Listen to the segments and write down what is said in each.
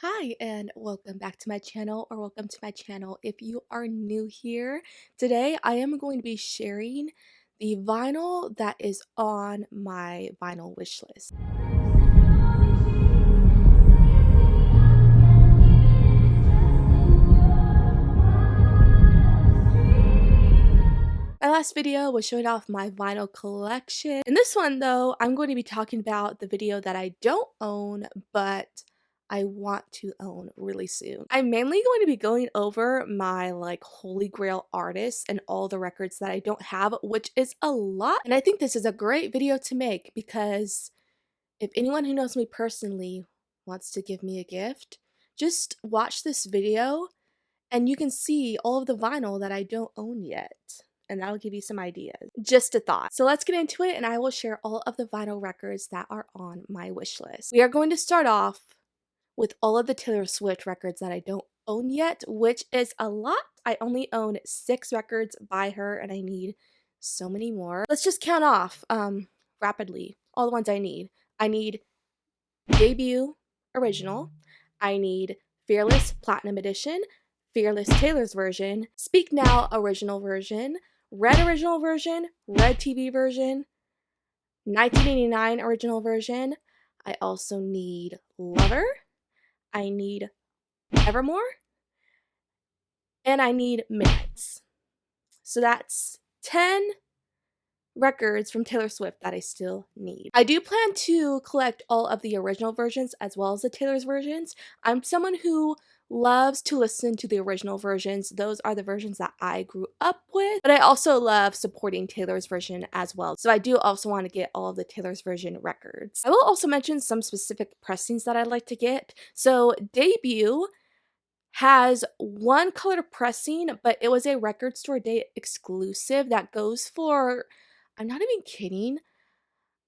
Hi, and welcome back to my channel, or welcome to my channel if you are new here. Today, I am going to be sharing the vinyl that is on my vinyl wish list. My last video was showing off my vinyl collection. In this one, though, I'm going to be talking about the video that I don't own, but I want to own really soon. I'm mainly going to be going over my holy grail artists and all the records that I don't have, which is a lot. And I think this is a great video to make because if anyone who knows me personally wants to give me a gift, just watch this video and you can see all of the vinyl that I don't own yet. And that'll give you some ideas. Just a thought. So let's get into it and I will share all of the vinyl records that are on my wish list. We are going to start off with all of the Taylor Swift records that I don't own yet, which is a lot. I only own 6 records by her and I need so many more. Let's just count off rapidly all the ones I need. I need Debut Original. I need Fearless Platinum Edition, Fearless Taylor's version, Speak Now Original version, Red Original version, Red TV version, 1989 original version. I also need Lover. I need Evermore. And I need Midnights. So that's 10 records from Taylor Swift that I still need. I do plan to collect all of the original versions as well as the Taylor's versions. I'm someone who loves to listen to the original versions. Those are the versions that I grew up with, but I also love supporting Taylor's version as well. So I do also want to get all of the Taylor's version records. I will also mention some specific pressings that I'd like to get. So Debut has one color pressing, but it was a record store day exclusive that goes for, I'm not even kidding,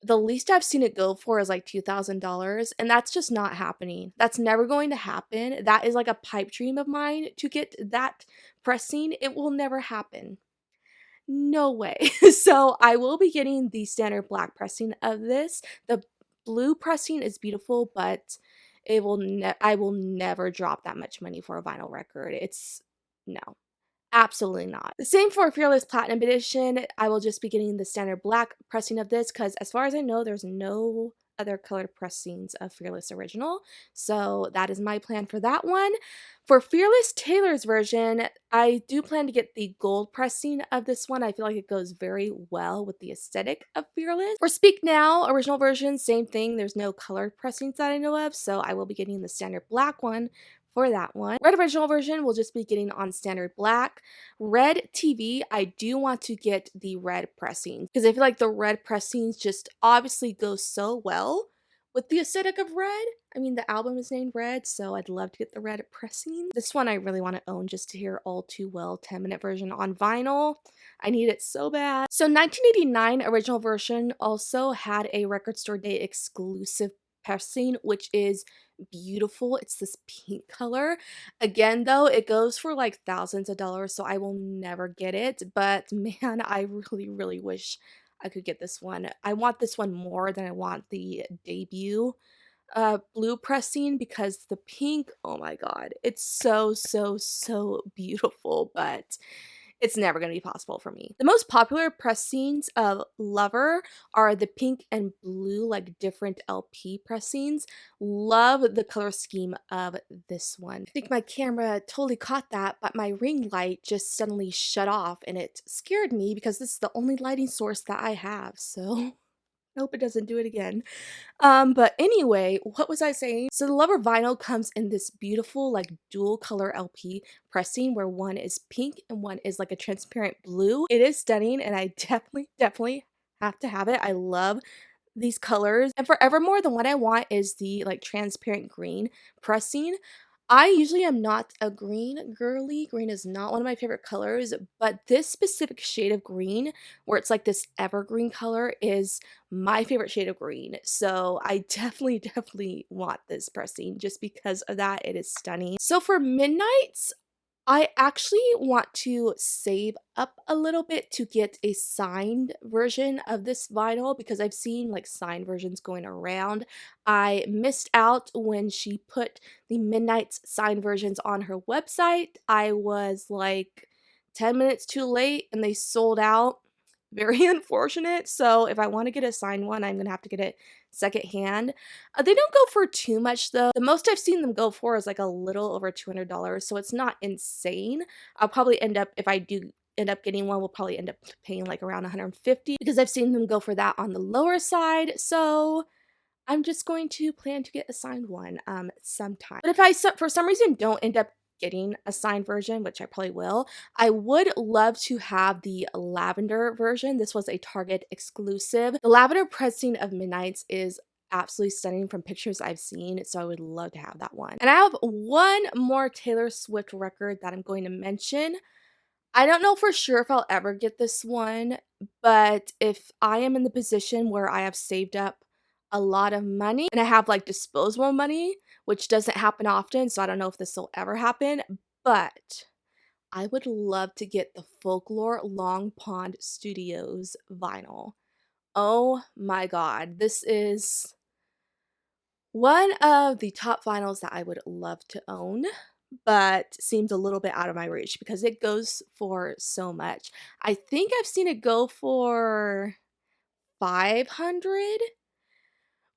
the least I've seen it go for is like $2,000, and that's just not happening. That's never going to happen. That is like a pipe dream of mine to get that pressing. It will never happen. No way. So I will be getting the standard black pressing of this. The blue pressing is beautiful, but I will never drop that much money for a vinyl record. It's no. Absolutely not. The same for Fearless Platinum Edition. I will just be getting the standard black pressing of this because as far as I know, there's no other colored pressings of Fearless Original. So that is my plan for that one. For Fearless Taylor's version, I do plan to get the gold pressing of this one. I feel like it goes very well with the aesthetic of Fearless. For Speak Now original version, same thing. There's no colored pressings that I know of, so I will be getting the standard black one for that one. Red original version will just be getting on standard black. Red TV, I do want to get the red pressings because I feel like the red pressings just obviously go so well with the aesthetic of red. I mean, the album is named Red, so I'd love to get the red pressing. This one I really want to own just to hear All Too Well 10-minute version on vinyl. I need it so bad. So 1989 original version also had a record store day exclusive pressing, which is beautiful. It's this pink color. Again, though, it goes for like thousands of dollars, so I will never get it. But man, I really, really wish I could get this one. I want this one more than I want the Debut blue pressing because the pink, oh my god, it's so, so, so beautiful, but it's never going to be possible for me. The most popular pressings of Lover are the pink and blue, like different LP pressings. Love the color scheme of this one. I think my camera totally caught that, but my ring light just suddenly shut off and it scared me because this is the only lighting source that I have, so I hope it doesn't do it again. But anyway, what was I saying? So the Lover vinyl comes in this beautiful like dual color LP pressing where one is pink and one is like a transparent blue. It is stunning and I definitely have to have it. I love these colors. And for Evermore, the one I want is the like transparent green pressing. I usually am not a green girly. Green is not one of my favorite colors, but this specific shade of green, where it's like this evergreen color, is my favorite shade of green. So I definitely want this pressing just because of that. It is stunning. So for Midnights, I actually want to save up a little bit to get a signed version of this vinyl because I've seen like signed versions going around. I missed out when she put the Midnight's signed versions on her website. I was like 10 minutes too late and they sold out. Very unfortunate. So if I want to get a signed one, I'm going to have to get it secondhand. They don't go for too much though. The most I've seen them go for is like a little over $200, so it's not insane. I'll probably end up, if I do end up getting one, we'll probably end up paying like around 150 because I've seen them go for that on the lower side. So I'm just going to plan to get a signed one sometime. But if I for some reason don't end up getting a signed version, which I probably will, I would love to have the lavender version. This was a Target exclusive. The lavender pressing of Midnight's is absolutely stunning from pictures I've seen, so I would love to have that one. And I have one more Taylor Swift record that I'm going to mention. I don't know for sure if I'll ever get this one, but if I am in the position where I have saved up a lot of money and I have like disposable money, which doesn't happen often, so I don't know if this will ever happen, but I would love to get the Folklore Long Pond Studios vinyl. Oh my god, this is one of the top vinyls that I would love to own, but seems a little bit out of my reach because it goes for so much. I think I've seen it go for 500,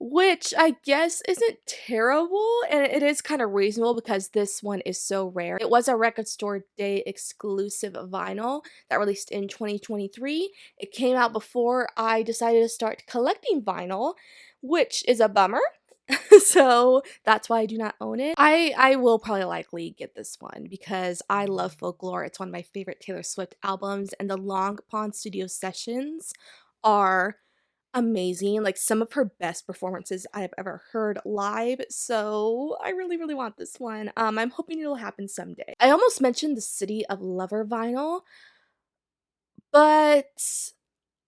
which I guess isn't terrible, and it is kind of reasonable because this one is so rare. It was a Record Store Day exclusive vinyl that released in 2023. It came out before I decided to start collecting vinyl, which is a bummer. So that's why I do not own it. I will probably likely get this one because I love Folklore. It's one of my favorite Taylor Swift albums, and the Long Pond Studio sessions are amazing. Like some of her best performances I have ever heard live. So I really, really want this one. I'm hoping it'll happen someday. I almost mentioned the City of Lover vinyl, but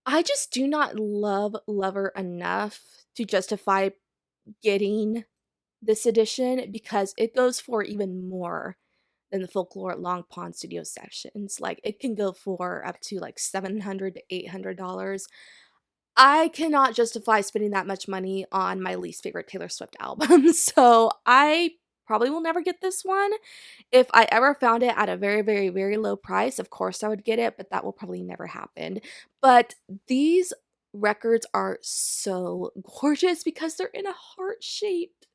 I just do not love Lover enough to justify getting this edition because it goes for even more than the Folklore Long Pond Studio sessions. Like it can go for up to like $700 to $800. I cannot justify spending that much money on my least favorite Taylor Swift album. So I probably will never get this one. If I ever found it at a very, very, very low price, of course I would get it, but that will probably never happen. But these records are so gorgeous because they're in a heart shape.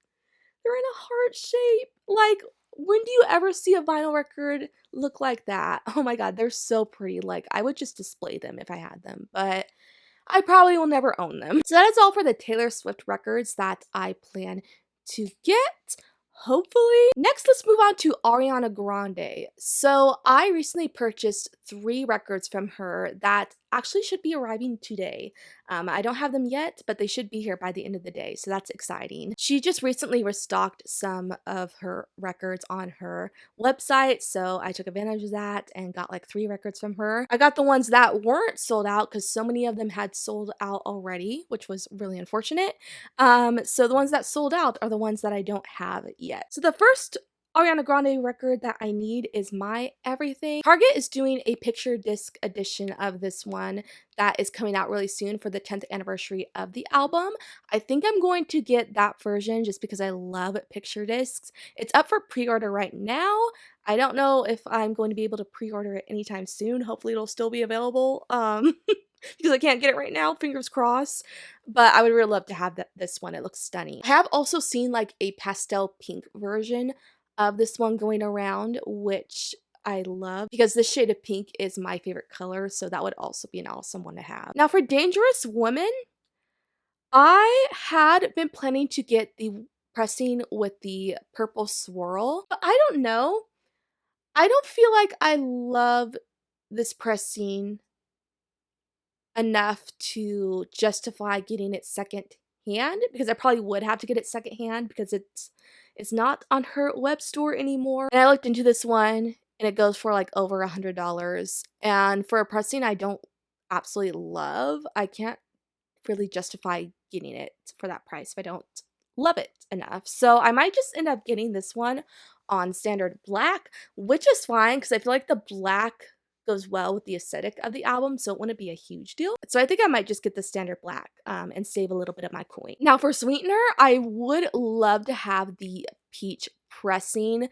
They're in a heart shape. Like, when do you ever see a vinyl record look like that? Oh my god, they're so pretty. Like, I would just display them if I had them, but I probably will never own them. So that is all for the Taylor Swift records that I plan to get. Hopefully. Next, let's move on to Ariana Grande. So I recently purchased 3 records from her that actually should be arriving today. I don't have them yet, but they should be here by the end of the day, so that's exciting. She just recently restocked some of her records on her website, so I took advantage of that and got like 3 records from her. I got the ones that weren't sold out because so many of them had sold out already, which was really unfortunate. So the ones that sold out are the ones that I don't have yet. So the first Ariana Grande record that I need is My Everything. Target is doing a picture disc edition of this one that is coming out really soon for the 10th anniversary of the album. I think I'm going to get that version just because I love picture discs. It's up for pre-order right now. I don't know if I'm going to be able to pre-order it anytime soon. Hopefully it'll still be available. Because I can't get it right now, fingers crossed. But I would really love to have this one. It looks stunning. I have also seen like a pastel pink version of this one going around, which I love because this shade of pink is my favorite color, so that would also be an awesome one to have. Now for Dangerous Woman, I had been planning to get the pressing with the purple swirl, but I don't know. I don't feel like I love this pressing enough to justify getting it second hand because I probably would have to get it second hand because it's not on her web store anymore. And I looked into this one and it goes for like over $100. And for a pressing I don't absolutely love, I can't really justify getting it for that price if I don't love it enough. So I might just end up getting this one on standard black, which is fine because I feel like the black goes well with the aesthetic of the album, so it wouldn't be a huge deal. So I think I might just get the standard black and save a little bit of my coin. Now for sweetener, I would love to have the peach pressing.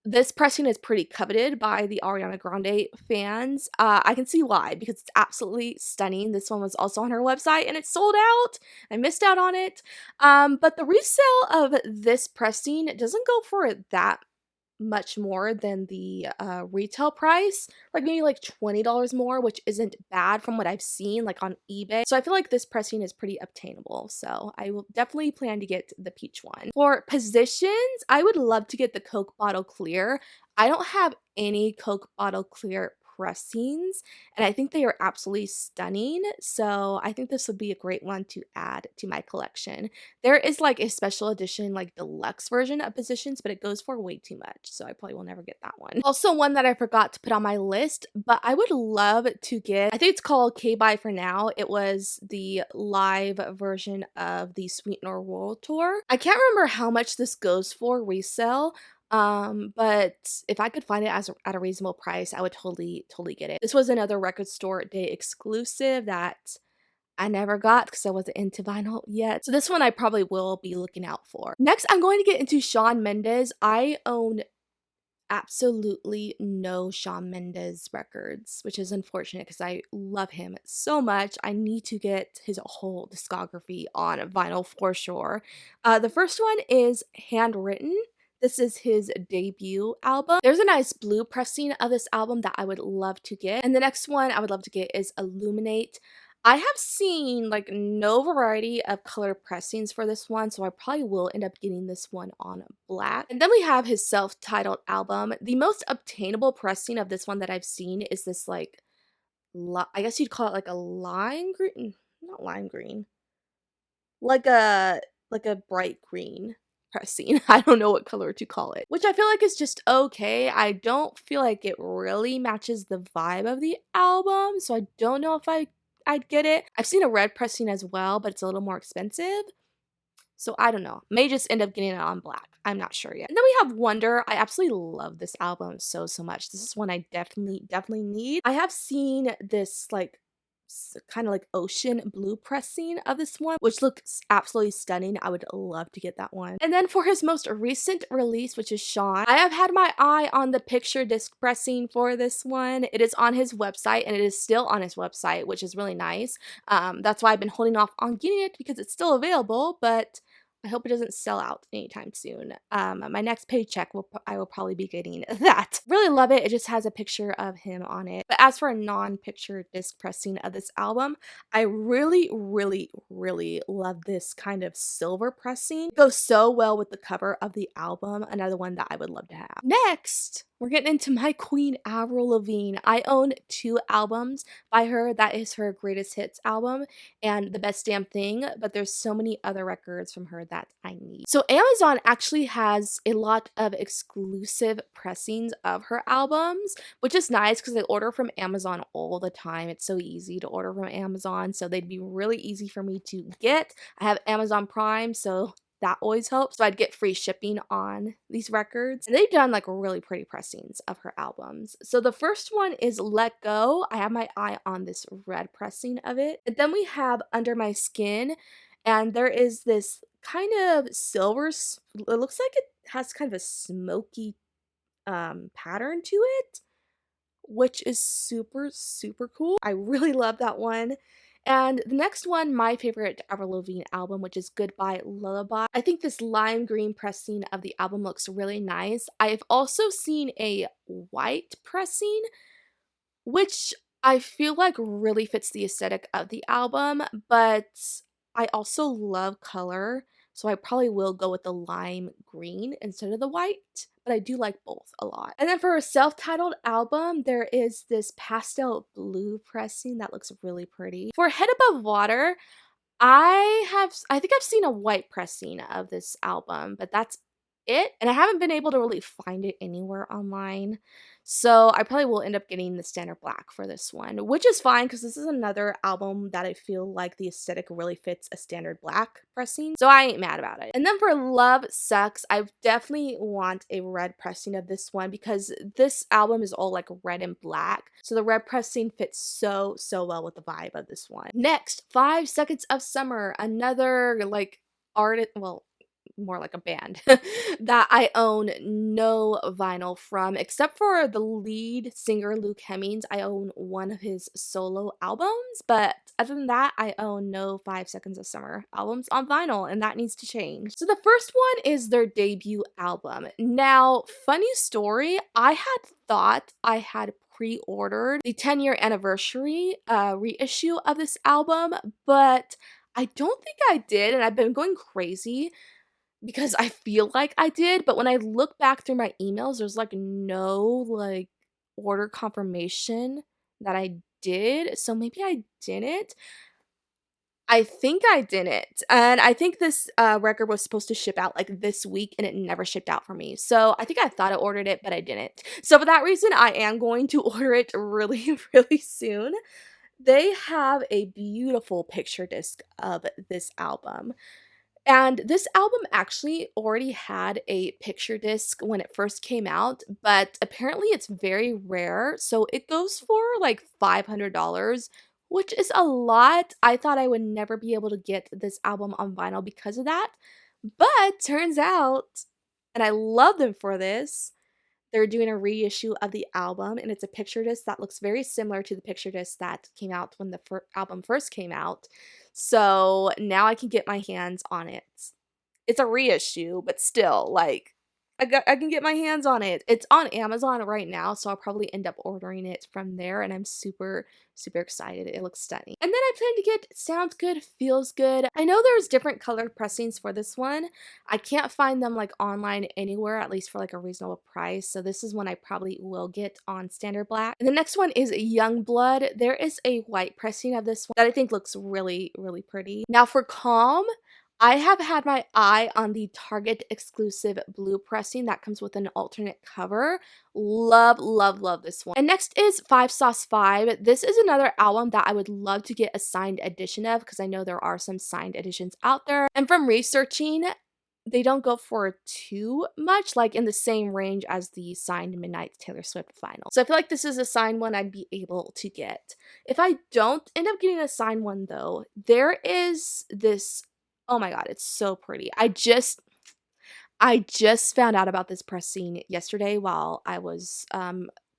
This pressing is pretty coveted by the Ariana Grande fans. I can see why, because it's absolutely stunning. This one was also on her website and it's sold out. I missed out on it. But the resale of this pressing doesn't go for that much more than the retail price, like maybe like $20 more, which isn't bad from what I've seen like on eBay. So I feel like this pressing is pretty obtainable. So I will definitely plan to get the peach one. For positions, I would love to get the Coke bottle clear. I don't have any Coke bottle clear pressings and I think they are absolutely stunning. So I think this would be a great one to add to my collection. There is like a special edition, like deluxe version of Positions, but it goes for way too much. So I probably will never get that one. Also, one that I forgot to put on my list, but I would love to get, I think it's called K Bye for Now. It was the live version of the Sweetener World Tour. I can't remember how much this goes for resale. But if I could find it at a reasonable price, I would totally get it. This was another record store day exclusive that I never got because I wasn't into vinyl yet. So this one I probably will be looking out for. Next, I'm going to get into Shawn Mendes. I own absolutely no Shawn Mendes records, which is unfortunate because I love him so much. I need to get his whole discography on vinyl for sure. The first one is Handwritten. This is his debut album. There's a nice blue pressing of this album that I would love to get. And the next one I would love to get is Illuminate. I have seen like no variety of color pressings for this one, so I probably will end up getting this one on black. And then we have his self-titled album. The most obtainable pressing of this one that I've seen is this like, I guess you'd call it like a lime green, not lime green, like a bright green pressing. I don't know what color to call it, which I feel like is just okay. I don't feel like it really matches the vibe of the album, so I don't know if I'd get it. I've seen a red pressing as well, but it's a little more expensive. So I don't know. May just end up getting it on black. I'm not sure yet. And then we have Wonder. I absolutely love this album so much. This is one I definitely need. I have seen this like kind of like ocean blue pressing of this one, which looks absolutely stunning. I would love to get that one. And then for his most recent release, which is Shawn, I have had my eye on the picture disc pressing for this one. It is on his website and it is still on his website, which is really nice. That's why I've been holding off on getting it because it's still available, but I hope it doesn't sell out anytime soon. My next paycheck, I will probably be getting that. Really love it. It just has a picture of him on it. But as for a non-picture disc pressing of this album, I really love this kind of silver pressing. It goes so well with the cover of the album. Another one that I would love to have. Next, we're getting into my queen, Avril Lavigne. I own 2 albums by her. That is her greatest hits album and The Best Damn Thing, but there's so many other records from her that I need. So Amazon actually has a lot of exclusive pressings of her albums, which is nice because I order from Amazon all the time. It's so easy to order from Amazon, so they'd be really easy for me to get. I have Amazon Prime, so that always helps. So I'd get free shipping on these records. And they've done like really pretty pressings of her albums. So the first one is Let Go. I have my eye on this red pressing of it. And then we have Under My Skin. And there is this kind of silver, it looks like it has kind of a smoky pattern to it, which is super cool. I really love that one. And the next one, my favorite Avril Lavigne album, which is Goodbye Lullaby. I think this lime green pressing of the album looks really nice. I've also seen a white pressing, which I feel like really fits the aesthetic of the album, but I also love color, so I probably will go with the lime green instead of the white, but I do like both a lot. And then for a self-titled album, there is this pastel blue pressing that looks really pretty. For Head Above Water, I think I've seen a white pressing of this album, but that's it, and I haven't been able to really find it anywhere online. So I probably will end up getting the standard black for this one, which is fine because this is another album that I feel like the aesthetic really fits a standard black pressing. So I ain't mad about it. And then for Love Sucks, I definitely want a red pressing of this one because this album is all like red and black. So the red pressing fits so well with the vibe of this one. Next, 5 Seconds of Summer, another like artist, well, more like a band that I own no vinyl from, except for the lead singer Luke Hemmings. I own one of his solo albums, but other than that, I own no 5 Seconds of Summer albums on vinyl, and that needs to change. So the first one is their debut album. Now, funny story, I had thought I had pre-ordered the 10-year anniversary reissue of this album, but I don't think I did, and I've been going crazy because I feel like I did, but when I look back through my emails, there's, like, no, like, order confirmation that I did, so maybe I didn't. I think I didn't, and I think this, record was supposed to ship out, like, this week, and it never shipped out for me, so I think I thought I ordered it, but I didn't. So for that reason, I am going to order it really, really soon. They have a beautiful picture disc of this album. And this album actually already had a picture disc when it first came out, but apparently it's very rare. So it goes for like $500, which is a lot. I thought I would never be able to get this album on vinyl because of that. But turns out, and I love them for this, they're doing a reissue of the album, and it's a picture disc that looks very similar to the picture disc that came out when the album first came out. So now I can get my hands on it. It's a reissue, but still, like, I can get my hands on it. It's on Amazon right now, so I'll probably end up ordering it from there, and I'm super, super excited. It looks stunning. And then I plan to get Sounds Good, Feels Good. I know there's different color pressings for this one. I can't find them, like, online anywhere, at least for, like, a reasonable price, so this is one I probably will get on standard black. And the next one is Youngblood. There is a white pressing of this one that I think looks really, really pretty. Now for Calm, I have had my eye on the Target exclusive blue pressing that comes with an alternate cover. Love, love, love this one. And next is 5 Sauce 5. This is another album that I would love to get a signed edition of because I know there are some signed editions out there. And from researching, they don't go for too much, like in the same range as the signed Midnight Taylor Swift vinyl. So I feel like this is a signed one I'd be able to get. If I don't end up getting a signed one though, there is this, oh my god, it's so pretty. I just found out about this pressing yesterday while I was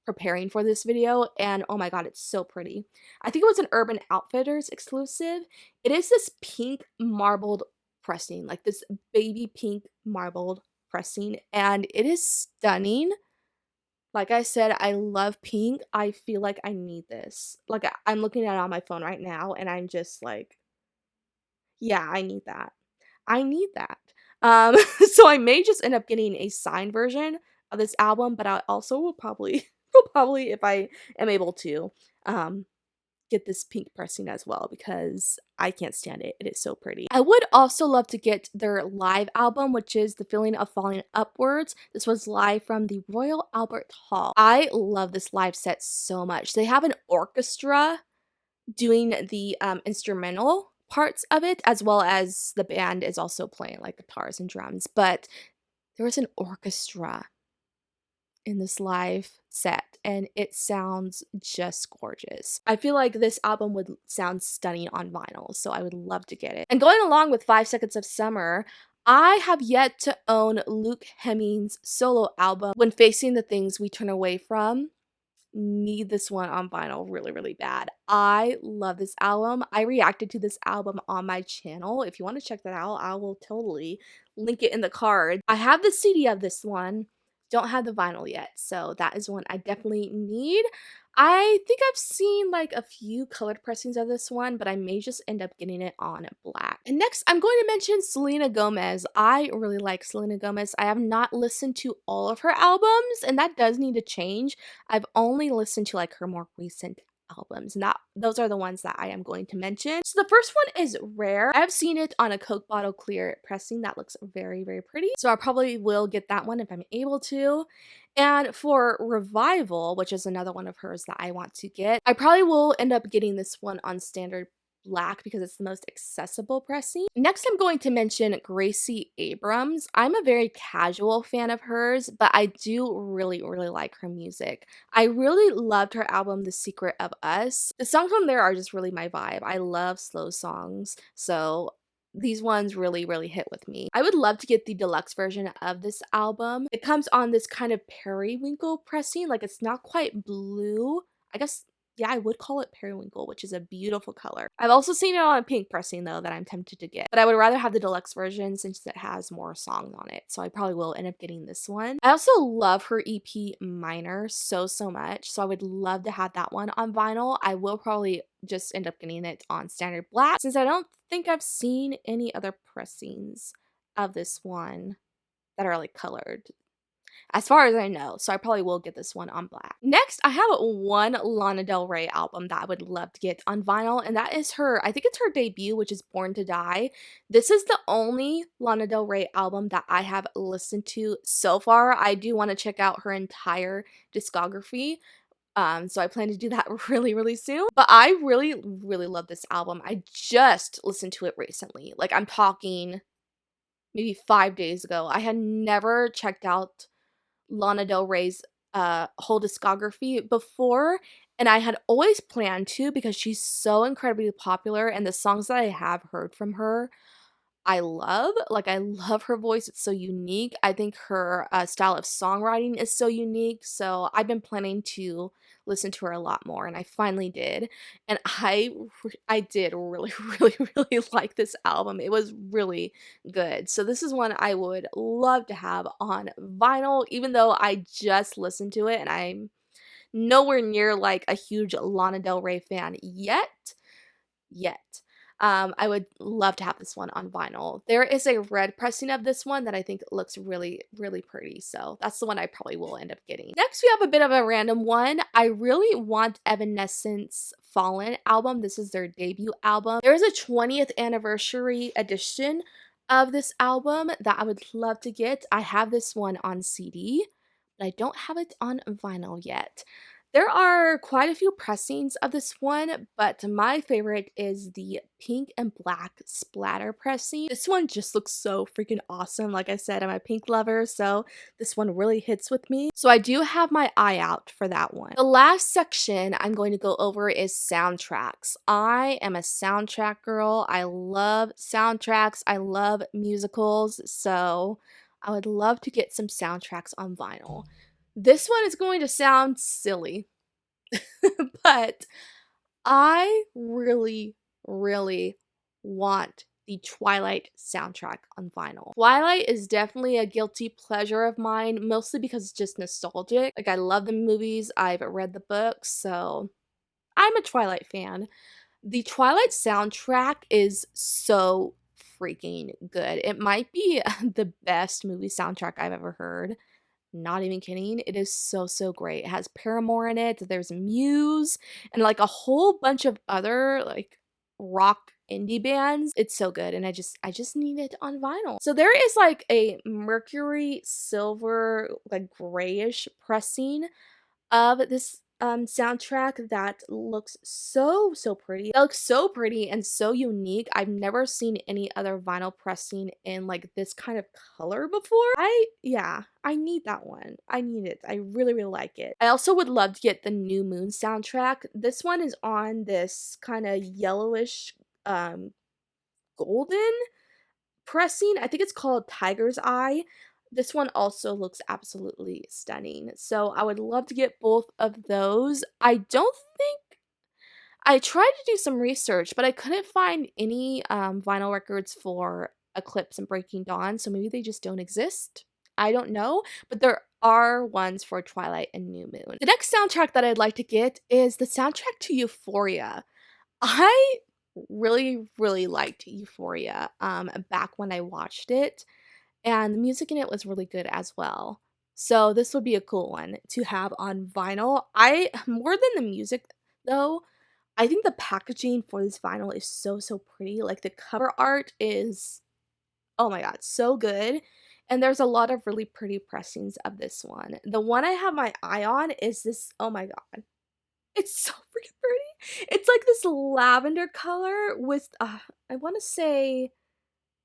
preparing for this video, and oh my god, it's so pretty. I think it was an Urban Outfitters exclusive. It is this pink marbled pressing, like this baby pink marbled pressing, and it is stunning. Like I said, I love pink. I feel like I need this. Like I'm looking at it on my phone right now, and I'm just like, yeah, I need that. I need that. So I may just end up getting a signed version of this album, but I also will probably will probably, if I am able to, um, get this pink pressing as well because I can't stand it. It is so pretty. I would also love to get their live album, which is The Feeling of Falling Upwards. This was live from the Royal Albert Hall. I love this live set so much. They have an orchestra doing the instrumental parts of it, as well as the band is also playing like guitars and drums, but there was an orchestra in this live set and it sounds just gorgeous. I feel like this album would sound stunning on vinyl, so I would love to get it. And going along with 5 Seconds of Summer, I have yet to own Luke Hemmings' solo album, When Facing the Things We Turn Away From. Need this one on vinyl really, really bad. I love this album. I reacted to this album on my channel. If you want to check that out, I will totally link it in the card. I have the CD of this one. Don't have the vinyl yet, so that is one I definitely need. I think I've seen like a few colored pressings of this one, but I may just end up getting it on black. And next, I'm going to mention Selena Gomez. I really like Selena Gomez. I have not listened to all of her albums, and that does need to change. I've only listened to like her more recent albums, and those are the ones that I am going to mention. So the first one is Rare. I've seen it on a Coke bottle clear pressing that looks very, very pretty. So I probably will get that one if I'm able to. And for Revival, which is another one of hers that I want to get, I probably will end up getting this one on standard black because it's the most accessible pressing. Next, I'm going to mention Gracie Abrams. I'm a very casual fan of hers, but I do really, really like her music. I really loved her album, The Secret of Us. The songs on there are just really my vibe. I love slow songs, so these ones really, really hit with me. I would love to get the deluxe version of this album. It comes on this kind of periwinkle pressing, like it's not quite blue. I guess, yeah, I would call it periwinkle, which is a beautiful color. I've also seen it on a pink pressing though that I'm tempted to get, but I would rather have the deluxe version since it has more songs on it. So I probably will end up getting this one. I also love her EP Minor so, so much. So I would love to have that one on vinyl. I will probably just end up getting it on standard black since I don't think I've seen any other pressings of this one that are like colored as far as I know, so I probably will get this one on black. Next, I have one Lana Del Rey album that I would love to get on vinyl, and that is her, I think it's her debut, which is Born to Die. This is the only Lana Del Rey album that I have listened to so far. I do want to check out her entire discography. So I plan to do that really, really soon. But I really, really love this album. I just listened to it recently. Like I'm talking maybe 5 days ago. I had never checked out Lana Del Rey's whole discography before, and I had always planned to because she's so incredibly popular, and the songs that I have heard from her I love. Like, I love her voice, it's so unique. I think her, style of songwriting is so unique, so I've been planning to listen to her a lot more, and I finally did, and I did really, really, really like this album. It was really good. So this is one I would love to have on vinyl, even though I just listened to it, and I'm nowhere near, like, a huge Lana Del Rey fan yet. I would love to have this one on vinyl. There is a red pressing of this one that I think looks really, really pretty. So that's the one I probably will end up getting. Next, we have a bit of a random one. I really want Evanescence Fallen album. This is their debut album. There is a 20th anniversary edition of this album that I would love to get. I have this one on CD, but I don't have it on vinyl yet. There are quite a few pressings of this one, but my favorite is the pink and black splatter pressing. This one just looks so freaking awesome. Like I said, I'm a pink lover, so this one really hits with me. So I do have my eye out for that one. The last section I'm going to go over is soundtracks. I am a soundtrack girl. I love soundtracks. I love musicals, so I would love to get some soundtracks on vinyl. This one is going to sound silly, but I really, really want the Twilight soundtrack on vinyl. Twilight is definitely a guilty pleasure of mine, mostly because it's just nostalgic. Like, I love the movies, I've read the books, so I'm a Twilight fan. The Twilight soundtrack is so freaking good. It might be the best movie soundtrack I've ever heard. Not even kidding. It is so, so great. It has Paramore in it. There's Muse and like a whole bunch of other like rock indie bands. It's so good, and I just need it on vinyl. So there is like a mercury silver, like grayish pressing of this soundtrack that looks so, so pretty. It looks so pretty and so unique. I've never seen any other vinyl pressing in like this kind of color before. Yeah, I need that one. I need it. I really, really like it. I also would love to get the New Moon soundtrack. This one is on this kind of yellowish golden pressing. I think it's called Tiger's Eye. This one also looks absolutely stunning. So I would love to get both of those. I tried to do some research, but I couldn't find any vinyl records for Eclipse and Breaking Dawn, so maybe they just don't exist. I don't know, but there are ones for Twilight and New Moon. The next soundtrack that I'd like to get is the soundtrack to Euphoria. I really, really liked Euphoria back when I watched it, and the music in it was really good as well. So this would be a cool one to have on vinyl. I more than the music though, I think the packaging for this vinyl is so, so pretty. Like, the cover art is, oh my god, so good, and there's a lot of really pretty pressings of this one. The one I have my eye on is this, oh my god, it's so freaking pretty. It's like this lavender color with, I wanna say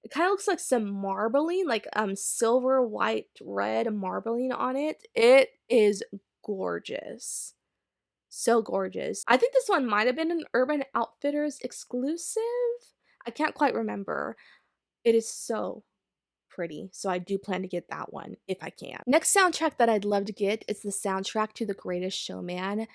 it kinda looks like some marbling, like, silver, white, red marbling on it. It is gorgeous. So gorgeous. I think this one might have been an Urban Outfitters exclusive? I can't quite remember. It is so pretty, so I do plan to get that one if I can. Next soundtrack that I'd love to get is the soundtrack to The Greatest Showman.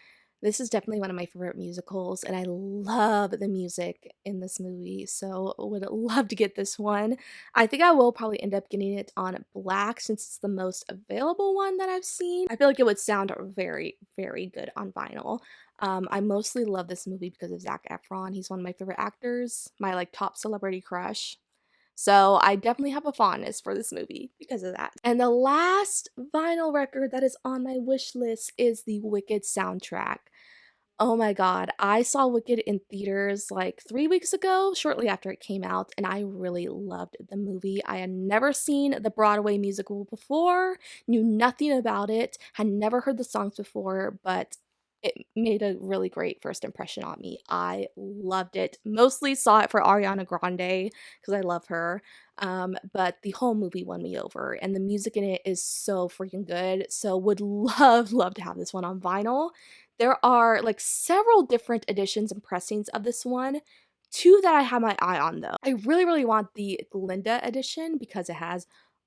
This is definitely one of my favorite musicals, and I love the music in this movie, so would love to get this one. I think I will probably end up getting it on black since it's the most available one that I've seen. I feel like it would sound very, very good on vinyl. I mostly love this movie because of Zac Efron. He's one of my favorite actors, my like top celebrity crush. So I definitely have a fondness for this movie because of that. And the last vinyl record that is on my wish list is the Wicked soundtrack. Oh my god, I saw Wicked in theaters like 3 weeks ago, shortly after it came out, and I really loved the movie. I had never seen the Broadway musical before, knew nothing about it, had never heard the songs before, but it made a really great first impression on me. I loved it. Mostly saw it for Ariana Grande because I love her. But the whole movie won me over, and the music in it is so freaking good. So would love, love to have this one on vinyl. There are, like, several different editions and pressings of this one. 2 that I have my eye on, though. I really, really want the Glinda edition because it has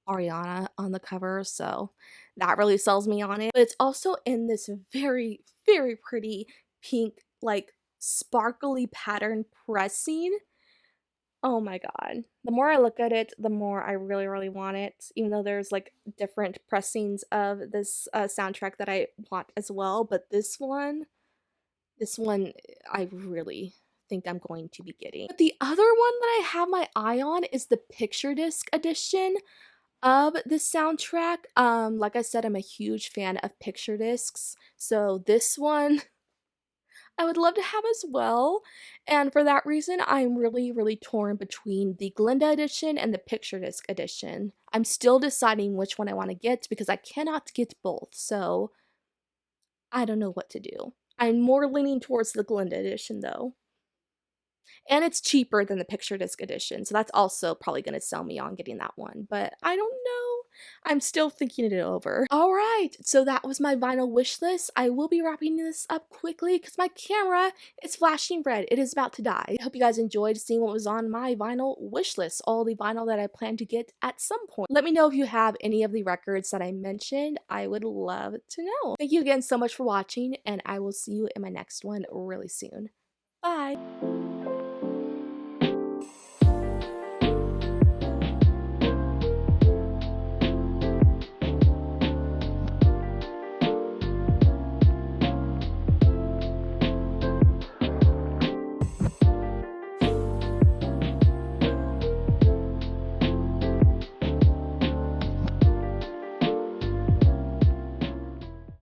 Ariana on the cover, so that really sells me on it. But it's also in this very, very pretty pink, like, sparkly pattern pressing. Oh my god. The more I look at it, the more I really, really want it, even though there's, like, different pressings of this, soundtrack that I want as well, but this one, I really think I'm going to be getting. But the other one that I have my eye on is the picture disc edition of the soundtrack. Like I said, I'm a huge fan of picture discs, so this one I would love to have as well, and for that reason, I'm really, really torn between the Glinda edition and the picture disc edition. I'm still deciding which one I wanna get because I cannot get both, so I don't know what to do. I'm more leaning towards the Glinda edition, though. And it's cheaper than the picture disc edition, so that's also probably gonna sell me on getting that one, but I don't know. I'm still thinking it over. Alright, so that was my vinyl wish list. I will be wrapping this up quickly because my camera is flashing red. It is about to die. I hope you guys enjoyed seeing what was on my vinyl wish list, all the vinyl that I plan to get at some point. Let me know if you have any of the records that I mentioned. I would love to know. Thank you again so much for watching, and I will see you in my next one really soon. Bye!